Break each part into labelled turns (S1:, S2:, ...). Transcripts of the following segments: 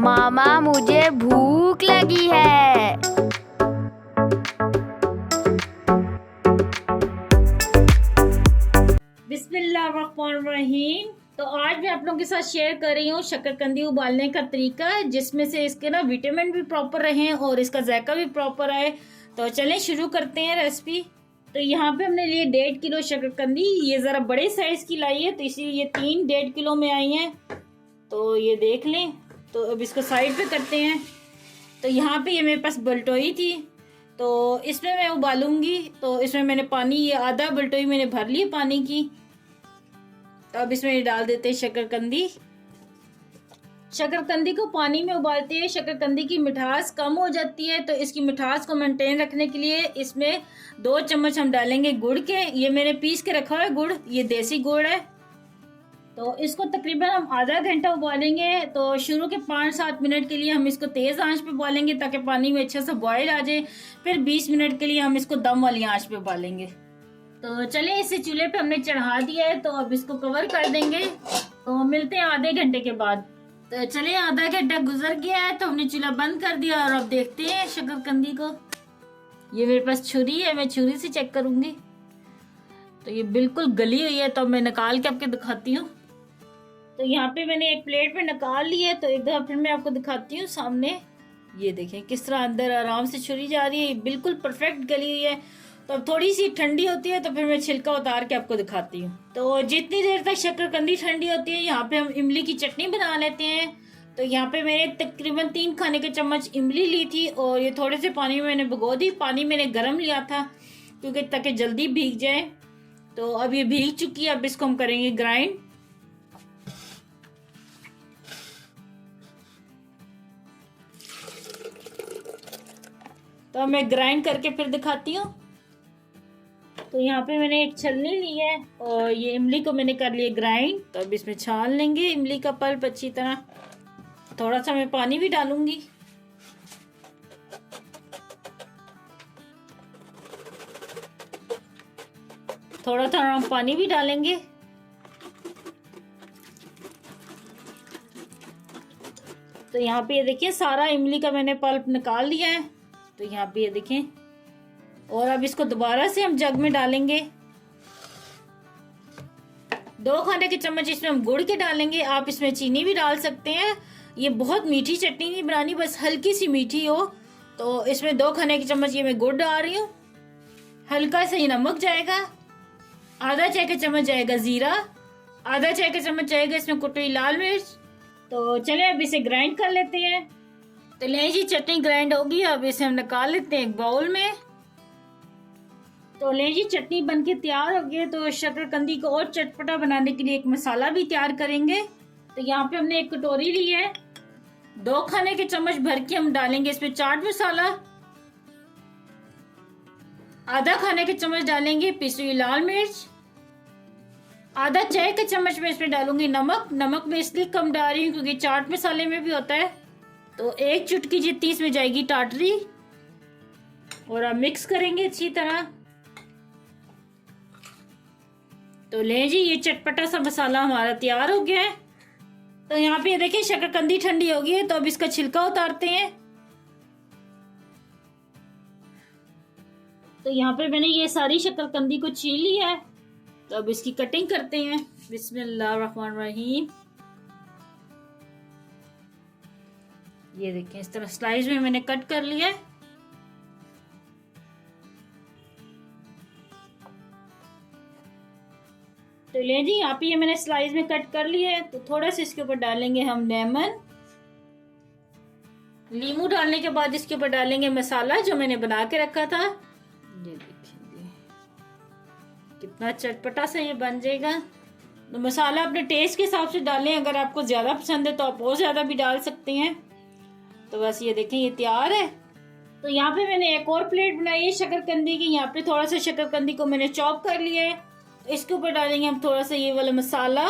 S1: मामा मुझे भूख लगी है।
S2: बिस्मिल्लाहिर्रहमानिर्रहीम। तो आज मैं आप लोगों के साथ शेयर कर रही हूँ शकरकंदी उबालने का तरीका, जिसमें से इसके ना विटामिन भी प्रॉपर रहे और इसका जायका भी प्रॉपर आए। तो चलें शुरू करते हैं रेसिपी। तो यहाँ पे हमने लिए 1.5 किलो शकरकंदी। ये ज़रा बड़े साइज़ की लाई है, तो इसीलिए ये 3 1.5 किलो में आई हैं। तो ये देख लें। तो अब इसको साइड पे करते हैं। तो यहाँ पे ये मेरे पास बलटोई थी, तो इसमें मैं उबालूंगी। तो इसमें मैंने पानी, ये आधा बलटोई मैंने भर ली पानी की। तो अब इसमें डाल देते हैं शकरकंदी। शकरकंदी को पानी में उबालते हैं शकरकंदी की मिठास कम हो जाती है, तो इसकी मिठास को मेंटेन रखने के लिए इसमें 2 चम्मच हम डालेंगे गुड़ के। ये मैंने पीस के रखा हुआ है गुड़, ये देसी गुड़ है। तो इसको तकरीबन हम आधा घंटा उबालेंगे। तो शुरू के 5-7 मिनट के लिए हम इसको तेज़ आंच पे उबालेंगे ताकि पानी में अच्छा सा बॉयल आ जाए। फिर 20 मिनट के लिए हम इसको दम वाली आंच पे उबालेंगे। तो चलिए, इसे चूल्हे पे हमने चढ़ा दिया है, तो अब इसको कवर कर देंगे। तो मिलते हैं आधे घंटे के बाद। तो चलिए, आधा घंटा गुजर गया है, तो हमने चूल्हा बंद कर दिया और अब देखते हैं शकरकंदी को। ये मेरे पास छुरी है, मैं छुरी से चेक करूंगी। तो ये बिल्कुल गली हुई है, तो मैं निकाल के आपको दिखाती हूँ। तो यहाँ पे मैंने एक प्लेट में निकाल ली है, तो एक दफा फिर मैं आपको दिखाती हूँ सामने। ये देखें किस तरह अंदर आराम से छुरी जा रही है, ये बिल्कुल परफेक्ट गली हुई है। तो अब थोड़ी सी ठंडी होती है, तो फिर मैं छिलका उतार के आपको दिखाती हूँ। तो जितनी देर तक शकरकंदी ठंडी होती है, यहाँ पे हम इमली की चटनी बना लेते हैं। तो यहाँ पे मैंने तकरीबन 3 खाने के चम्मच इमली ली थी और ये थोड़े से पानी में मैंने भिगो दी। पानी मैंने गर्म लिया था क्योंकि ताकि जल्दी भीग जाए। तो अब ये भीग चुकी है, अब इसको हम करेंगे ग्राइंड। तो मैं ग्राइंड करके फिर दिखाती हूँ। तो यहाँ पे मैंने एक छलनी ली है और ये इमली को मैंने कर लिया ग्राइंड। तो अब इसमें छान लेंगे इमली का पल्प अच्छी तरह। थोड़ा सा मैं पानी भी डालूंगी। थोड़ा थोड़ा हम पानी भी डालेंगे। तो यहाँ पे ये देखिए सारा इमली का मैंने पल्प निकाल लिया है। तो यहाँ पे ये देखें। और अब इसको दोबारा से हम जग में डालेंगे। 2 खाने के चम्मच इसमें हम गुड़ के डालेंगे। आप इसमें चीनी भी डाल सकते हैं। ये बहुत मीठी चटनी नहीं बनानी, बस हल्की सी मीठी हो। तो इसमें 2 खाने के चम्मच ये मैं गुड़ डाल रही हूँ। हल्का सा ही नमक जाएगा। आधा चाय का चम्मच जाएगा जीरा। आधा चाय का चम्मच जाएगा इसमें कुटी लाल मिर्च। तो चले अब इसे ग्राइंड कर लेते हैं। तो ले जी, चटनी ग्राइंड होगी। अब इसे हम निकाल लेते हैं एक बाउल में। तो ले जी, चटनी बनके तैयार हो गई। तो शकरकंदी को और चटपटा बनाने के लिए एक मसाला भी तैयार करेंगे। तो यहाँ पे हमने एक कटोरी ली है। 2 खाने के चम्मच भर के हम डालेंगे इसमें चाट मसाला। आधा खाने के चम्मच डालेंगे पिसी हुई लाल मिर्च। आधा चाय का चम्मच में इसमें डालूंगी नमक। नमक मैं इसलिए कम डाल रही हूँ क्योंकि चाट मसाले में भी होता है। तो 1 चुटकी जितनी इसमें जाएगी टाटरी। और अब मिक्स करेंगे अच्छी तरह। तो ले जी, ये चटपटा सा मसाला हमारा तैयार हो गया है। तो यहाँ पे देखिए शकरकंदी ठंडी हो गई है, तो अब इसका छिलका उतारते हैं। तो यहाँ पे मैंने ये सारी शकरकंदी को छील लिया है। तो अब इसकी कटिंग करते हैं। बिस्मिल्लाहिर्रहमानिर्रहीम। ये देखें इस तरह स्लाइस में मैंने कट कर लिया है। तो ले जी, यहाँ पे ये मैंने स्लाइस में कट कर लिया है। तो थोड़ा सा इसके ऊपर डालेंगे हम लेमन। नींबू डालने के बाद इसके ऊपर डालेंगे मसाला जो मैंने बना के रखा था। ये देखिए कितना चटपटा सा ये बन जाएगा। तो मसाला अपने टेस्ट के हिसाब से डालें। अगर आपको ज्यादा पसंद है तो आप और ज्यादा भी डाल सकते हैं। तो बस ये देखें, ये तैयार है। तो यहाँ पे मैंने एक और प्लेट बनाई है शकरकंदी की। यहाँ पे थोड़ा सा शकरकंदी को मैंने चॉप कर लिया है। तो इसके ऊपर डालेंगे हम थोड़ा सा ये वाला मसाला।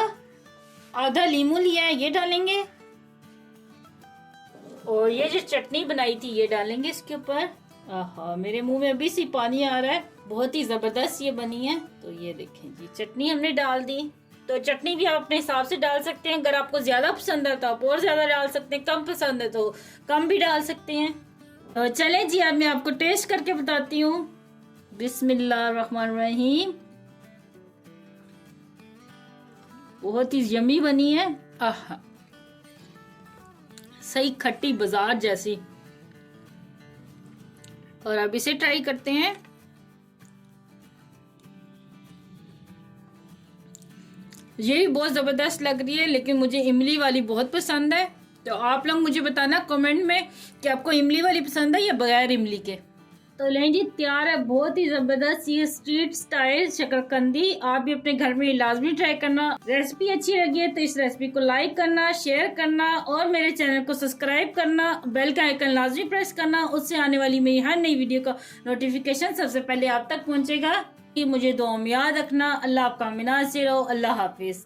S2: आधा लीमू लिया है, ये डालेंगे। और ये जो चटनी बनाई थी ये डालेंगे इसके ऊपर। आहा, मेरे मुंह में अभी सी पानी आ रहा है। बहुत ही जबरदस्त ये बनी है। तो ये देखें जी, चटनी हमने डाल दी। तो चटनी भी आप अपने हिसाब से डाल सकते हैं। अगर आपको ज़्यादा पसंद है तो आप और ज़्यादा डाल सकते हैं, कम पसंद है तो कम भी डाल सकते हैं। तो चलें जी, अब मैं आपको टेस्ट करके बताती हूँ। बिस्मिल्लाहिर्रहमानिर्रहीम। बहुत ही यमी बनी है। आहा, सही खट्टी बाजार जैसी। और अब इसे ट्राई करते हैं। ये भी बहुत ज़बरदस्त लग रही है, लेकिन मुझे इमली वाली बहुत पसंद है। तो आप लोग मुझे बताना कमेंट में कि आपको इमली वाली पसंद है या बगैर इमली के। तो लें जी, तैयार है बहुत ही ज़बरदस्त ये स्ट्रीट स्टाइल शकरकंदी। आप भी अपने घर में लाजमी ट्राई करना। रेसिपी अच्छी लगी है तो इस रेसिपी को लाइक करना, शेयर करना और मेरे चैनल को सब्सक्राइब करना। बेल का आइकन लाजमी प्रेस करना, उससे आने वाली मेरी हर नई वीडियो का नोटिफिकेशन सबसे पहले आप तक पहुँचेगा। मुझे दुआ में याद रखना। अल्लाह आपका मिनाज से रहो। अल्लाह हाफिज़।